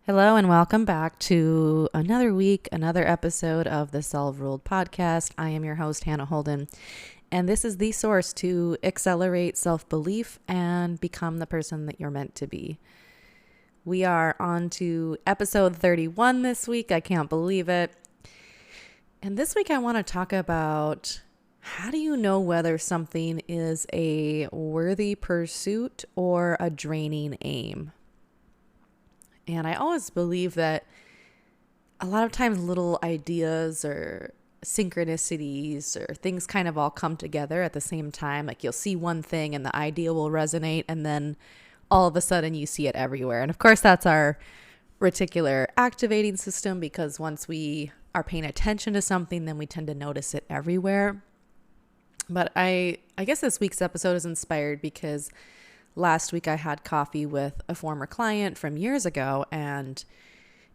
Hello and welcome back to another week, another episode of the Self-Ruled podcast. I am your host, Hannah Holden, and this is the source to accelerate self-belief and become the person that you're meant to be. We are on to episode 31 this week. I can't believe it. And this week I want to talk about how do you know whether something is a worthy pursuit or a draining aim? And I always believe that a lot of times little ideas or synchronicities or things kind of all come together at the same time. Like you'll see one thing and the idea will resonate, and then all of a sudden you see it everywhere. And of course, that's our reticular activating system, because once we are paying attention to something, then we tend to notice it everywhere. But I guess this week's episode is inspired because last week I had coffee with a former client from years ago, and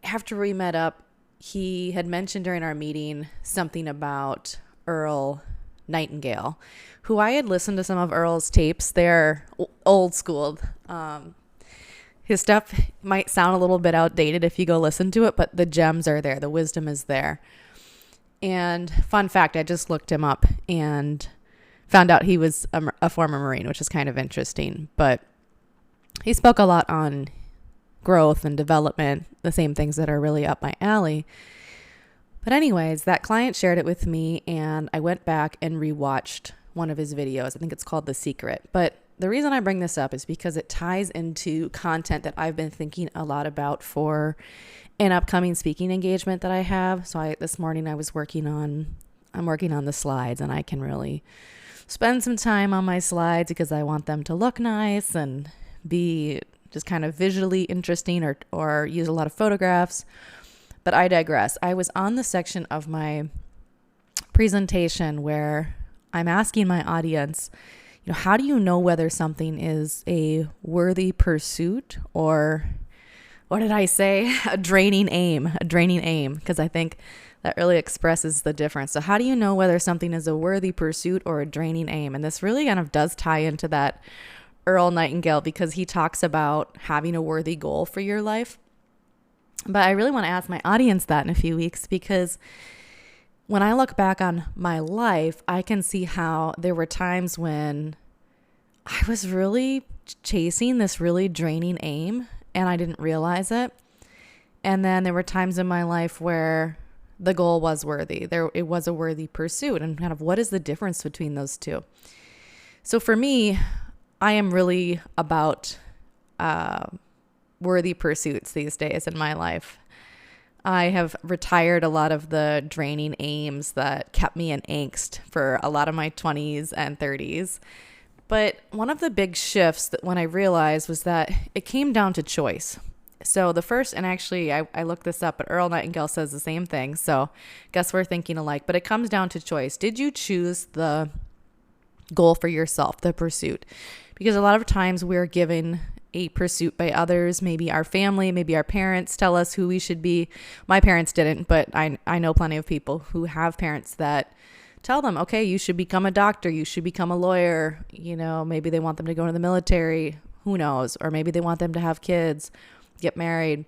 after we met up, he had mentioned during our meeting something about Earl Nightingale, who I had listened to some of Earl's tapes. They're old school. His stuff might sound a little bit outdated if you go listen to it, but the gems are there. The wisdom is there. And fun fact, I just looked him up and found out he was a former Marine, which is kind of interesting. But he spoke a lot on growth and development, the same things that are really up my alley. But anyways, that client shared it with me, and I went back and rewatched one of his videos. I think it's called The Secret. But the reason I bring this up is because it ties into content that I've been thinking a lot about for an upcoming speaking engagement that I have. So this morning I'm working on the slides, and I can really spend some time on my slides because I want them to look nice and be just kind of visually interesting, or use a lot of photographs. But I digress. I was on the section of my presentation where I'm asking my audience, how do you know whether something is a worthy pursuit or, what did I say? A draining aim, because I think that really expresses the difference. So how do you know whether something is a worthy pursuit or a draining aim? And this really kind of does tie into that Earl Nightingale, because he talks about having a worthy goal for your life. But I really want to ask my audience that in a few weeks, because when I look back on my life, I can see how there were times when I was really chasing this really draining aim and I didn't realize it. And then there were times in my life where the goal was worthy. It was a worthy pursuit. And kind of what is the difference between those two? So for me, I am really about worthy pursuits these days in my life. I have retired a lot of the draining aims that kept me in angst for a lot of my 20s and 30s. But one of the big shifts that when I realized was that it came down to choice. So the first, and actually I looked this up, but Earl Nightingale says the same thing. So guess we're thinking alike, but it comes down to choice. Did you choose the goal for yourself, the pursuit? Because a lot of times we're given a pursuit by others, maybe our family, maybe our parents tell us who we should be. My parents didn't, but I know plenty of people who have parents that tell them, okay, you should become a doctor, you should become a lawyer. Maybe they want them to go to the military, who knows? Or maybe they want them to have kids, get married.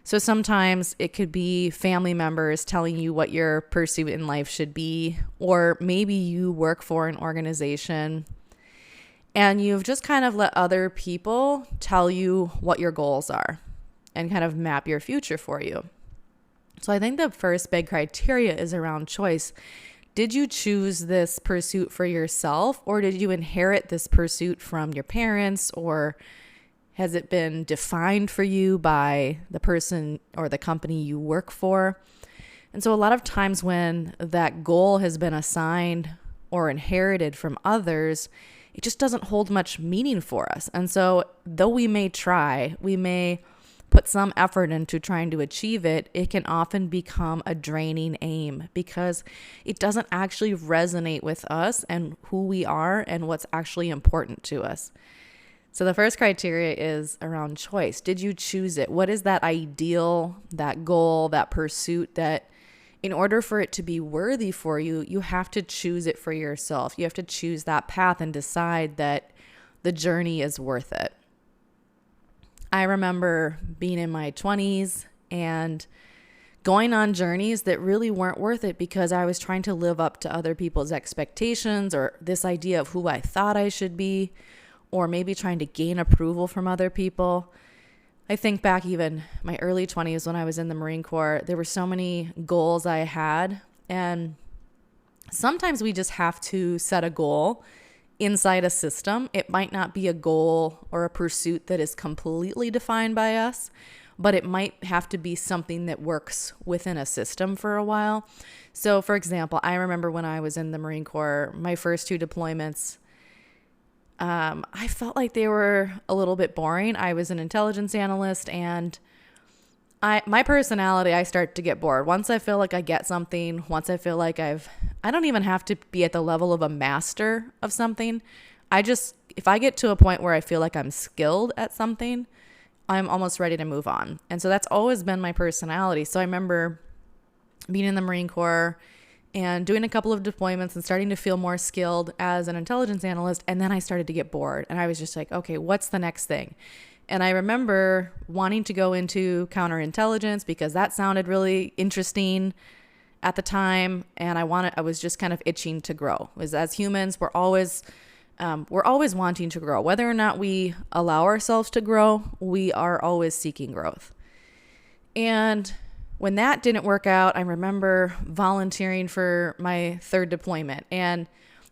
So sometimes it could be family members telling you what your pursuit in life should be, or maybe you work for an organization and you've just kind of let other people tell you what your goals are and kind of map your future for you. So I think the first big criteria is around choice. Did you choose this pursuit for yourself, or did you inherit this pursuit from your parents, or has it been defined for you by the person or the company you work for? And so a lot of times when that goal has been assigned or inherited from others, it just doesn't hold much meaning for us. And so though we may put some effort into trying to achieve it, it can often become a draining aim because it doesn't actually resonate with us and who we are and what's actually important to us. So the first criteria is around choice. Did you choose it? What is that ideal, that goal, that pursuit that in order for it to be worthy for you, you have to choose it for yourself. You have to choose that path and decide that the journey is worth it. I remember being in my 20s and going on journeys that really weren't worth it because I was trying to live up to other people's expectations or this idea of who I thought I should be, or maybe trying to gain approval from other people. I think back even my early 20s when I was in the Marine Corps, there were so many goals I had. And sometimes we just have to set a goal inside a system. It might not be a goal or a pursuit that is completely defined by us, but it might have to be something that works within a system for a while. So, for example, I remember when I was in the Marine Corps, my first 2 deployments, I felt like they were a little bit boring. I was an intelligence analyst, and my personality, I start to get bored. Once I feel like I get something, once I feel like I don't even have to be at the level of a master of something. If I get to a point where I feel like I'm skilled at something, I'm almost ready to move on. And so that's always been my personality. So I remember being in the Marine Corps and doing a couple of deployments and starting to feel more skilled as an intelligence analyst. And then I started to get bored. And I was just like, okay, what's the next thing? And I remember wanting to go into counterintelligence because that sounded really interesting at the time. And I was just kind of itching to grow. As humans, we're always wanting to grow. Whether or not we allow ourselves to grow, we are always seeking growth. And when that didn't work out, I remember volunteering for my 3rd deployment. And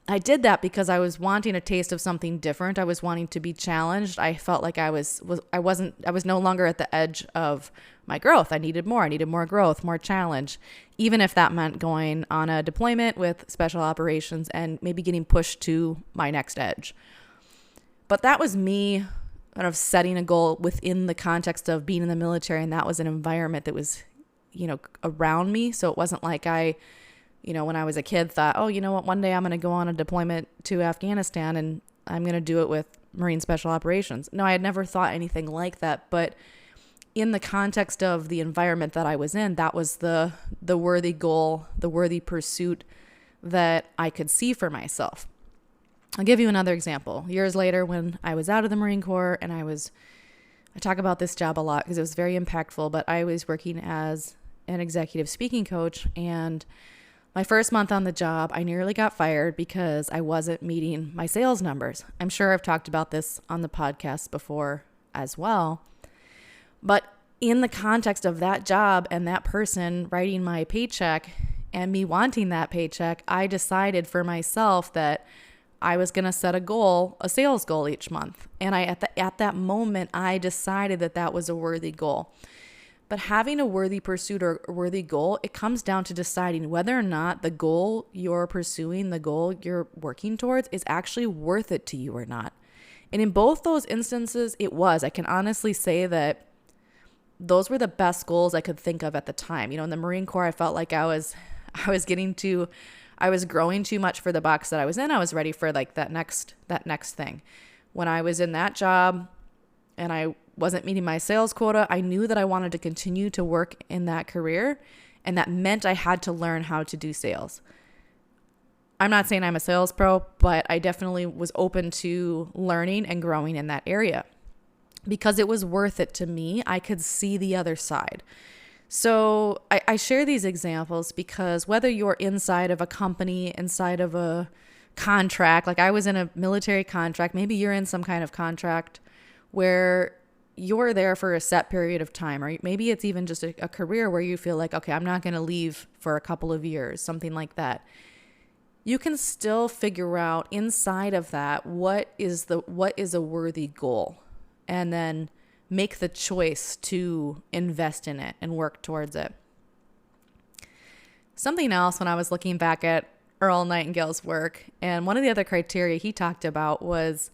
I did that because I was wanting a taste of something different. I was wanting to be challenged. I felt like I was no longer at the edge of my growth. I needed more growth, more challenge, even if that meant going on a deployment with special operations and maybe getting pushed to my next edge. But that was me kind of setting a goal within the context of being in the military, and that was an environment that was, around me. So it wasn't like I, when I was a kid, thought, oh, you know what, one day I'm going to go on a deployment to Afghanistan and I'm going to do it with Marine Special Operations. No, I had never thought anything like that. But in the context of the environment that I was in, that was the worthy goal, the worthy pursuit that I could see for myself. I'll give you another example. Years later, when I was out of the Marine Corps and I talk about this job a lot because it was very impactful, but I was working as an executive speaking coach, and my first month on the job, I nearly got fired because I wasn't meeting my sales numbers. I'm sure I've talked about this on the podcast before as well. But in the context of that job and that person writing my paycheck and me wanting that paycheck, I decided for myself that I was going to set a sales goal each month. And at that moment, I decided that was a worthy goal. But having a worthy pursuit or a worthy goal, it comes down to deciding whether or not the goal you're pursuing, the goal you're working towards, is actually worth it to you or not. And in both those instances, it was. I can honestly say that those were the best goals I could think of at the time. In the Marine Corps, I felt like I was growing too much for the box that I was in. I was ready for like that next thing. When I was in that job and I wasn't meeting my sales quota, I knew that I wanted to continue to work in that career, and that meant I had to learn how to do sales. I'm not saying I'm a sales pro, but I definitely was open to learning and growing in that area because it was worth it to me. I could see the other side. So I share these examples because whether you're inside of a company, inside of a contract, like I was in a military contract, maybe you're in some kind of contract where you're there for a set period of time, or maybe it's even just a career where you feel like, okay, I'm not going to leave for a couple of years, something like that. You can still figure out inside of that what is a worthy goal, and then make the choice to invest in it and work towards it. Something else, when I was looking back at Earl Nightingale's work, and one of the other criteria he talked about was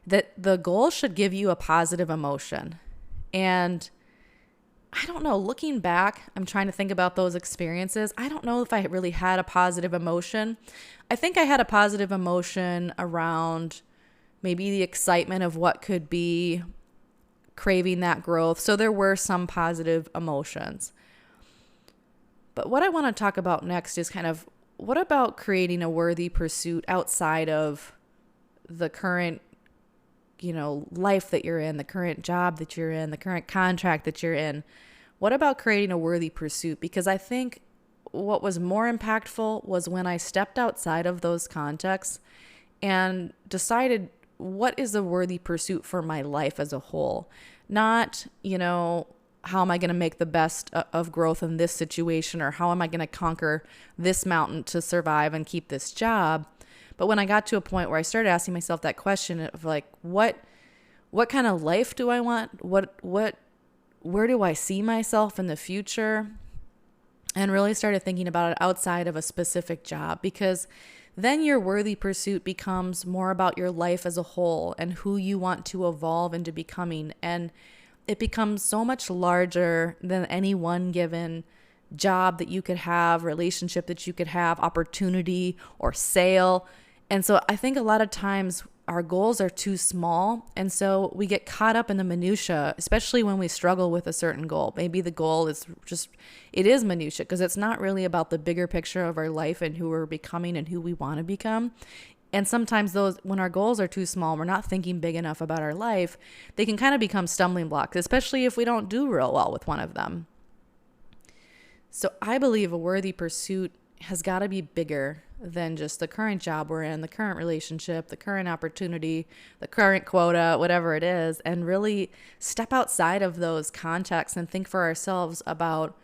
that the goal should give you a positive emotion. And I don't know, looking back, I'm trying to think about those experiences. I don't know if I really had a positive emotion. I think I had a positive emotion around maybe the excitement of what could be, craving that growth. So there were some positive emotions. But what I want to talk about next is kind of, what about creating a worthy pursuit outside of the current life that you're in, the current job that you're in, the current contract that you're in? What about creating a worthy pursuit? Because I think what was more impactful was when I stepped outside of those contexts and decided what is a worthy pursuit for my life as a whole. Not, how am I going to make the best of growth in this situation, or how am I going to conquer this mountain to survive and keep this job? But when I got to a point where I started asking myself that question of like, what kind of life do I want? Where do I see myself in the future? And really started thinking about it outside of a specific job, because then your worthy pursuit becomes more about your life as a whole and who you want to evolve into becoming. And it becomes so much larger than any one given job that you could have, relationship that you could have, opportunity or sale. And so I think a lot of times our goals are too small. And so we get caught up in the minutia, especially when we struggle with a certain goal. Maybe the goal is it is minutia because it's not really about the bigger picture of our life and who we're becoming and who we want to become. And sometimes when our goals are too small, we're not thinking big enough about our life, they can kind of become stumbling blocks, especially if we don't do real well with one of them. So I believe a worthy pursuit has got to be bigger than just the current job we're in, the current relationship, the current opportunity, the current quota, whatever it is, and really step outside of those contexts and think for ourselves about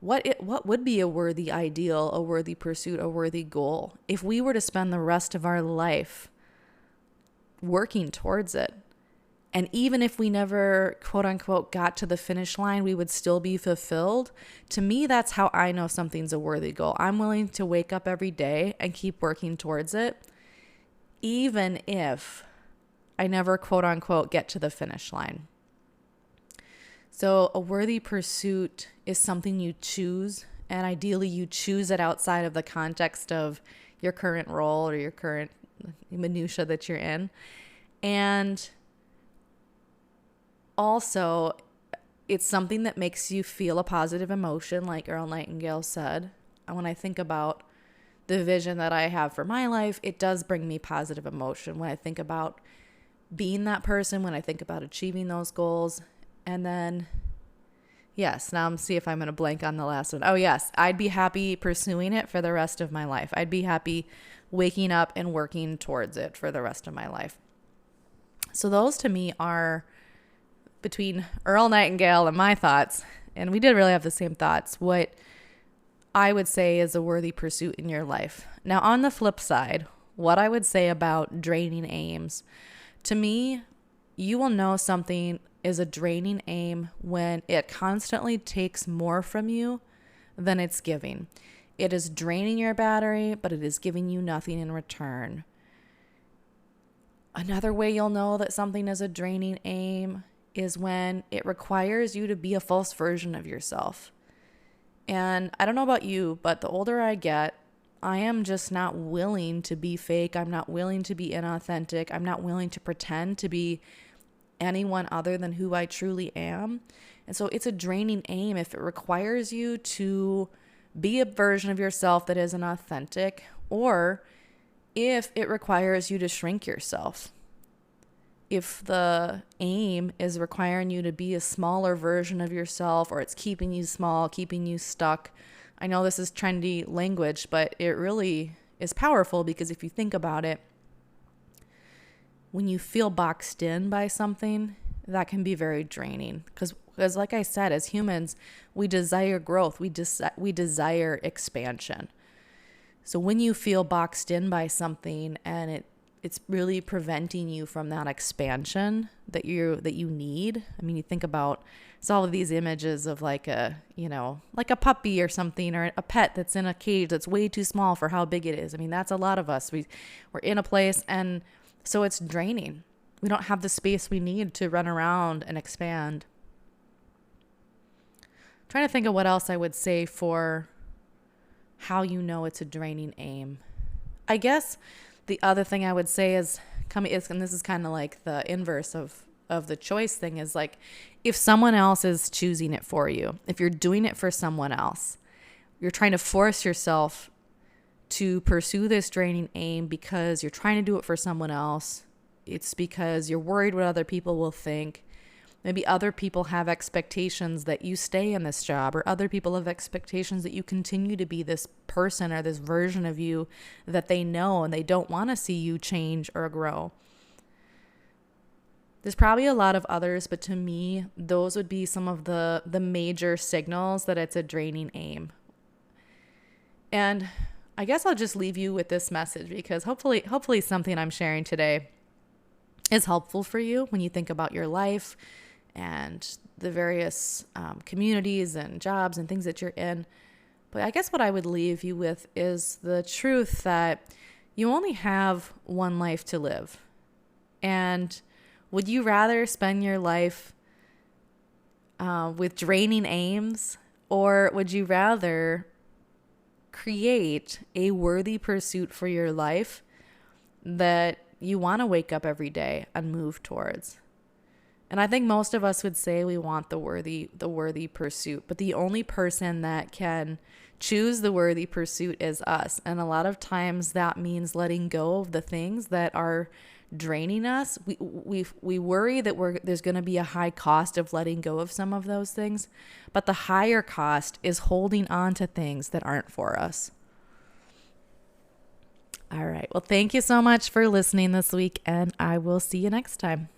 what would be a worthy ideal, a worthy pursuit, a worthy goal if we were to spend the rest of our life working towards it. And even if we never, quote unquote, got to the finish line, we would still be fulfilled. To me, that's how I know something's a worthy goal. I'm willing to wake up every day and keep working towards it, even if I never, quote unquote, get to the finish line. So a worthy pursuit is something you choose, and ideally you choose it outside of the context of your current role or your current minutia that you're in. And also, it's something that makes you feel a positive emotion, like Earl Nightingale said. And when I think about the vision that I have for my life, it does bring me positive emotion when I think about being that person, when I think about achieving those goals. And then, yes, now I'm see if I'm going to blank on the last one. Oh, yes, I'd be happy pursuing it for the rest of my life. I'd be happy waking up and working towards it for the rest of my life. So those to me are, between Earl Nightingale and my thoughts, and we did really have the same thoughts, what I would say is a worthy pursuit in your life. Now, on the flip side, what I would say about draining aims, to me, you will know something is a draining aim when it constantly takes more from you than it's giving. It is draining your battery, but it is giving you nothing in return. Another way you'll know that something is a draining aim is when it requires you to be a false version of yourself. And I don't know about you, but the older I get, I am just not willing to be fake. I'm not willing to be inauthentic. I'm not willing to pretend to be anyone other than who I truly am. And so it's a draining aim if it requires you to be a version of yourself that isn't authentic, or if it requires you to shrink yourself. If the aim is requiring you to be a smaller version of yourself, or it's keeping you small, keeping you stuck. I know this is trendy language, but it really is powerful, because if you think about it, when you feel boxed in by something, that can be very draining. Because like I said, as humans, we desire growth. We desire expansion. So when you feel boxed in by something and it's really preventing you from that expansion that you need. I mean, you think about, it's all of these images of like a puppy or something, or a pet that's in a cage that's way too small for how big it is. I mean, that's a lot of us. We're in a place, and so it's draining. We don't have the space we need to run around and expand. I'm trying to think of what else I would say for how you know it's a draining aim. I guess the other thing I would say is, and this is kind of like the inverse of the choice thing, is like, if someone else is choosing it for you, if you're doing it for someone else, you're trying to force yourself to pursue this draining aim because you're trying to do it for someone else. it's because you're worried what other people will think. Maybe other people have expectations that you stay in this job, or other people have expectations that you continue to be this person or this version of you that they know, and they don't want to see you change or grow. There's probably a lot of others, but to me, those would be some of the major signals that it's a draining aim. And I guess I'll just leave you with this message, because hopefully something I'm sharing today is helpful for you when you think about your life and the various communities and jobs and things that you're in. But I guess what I would leave you with is the truth that you only have one life to live. And would you rather spend your life with draining aims, or would you rather create a worthy pursuit for your life that you want to wake up every day and move towards? And I think most of us would say we want the worthy pursuit, but the only person that can choose the worthy pursuit is us. And a lot of times that means letting go of the things that are draining us. We worry that there's going to be a high cost of letting go of some of those things, but the higher cost is holding on to things that aren't for us. All right. Well, thank you so much for listening this week, and I will see you next time.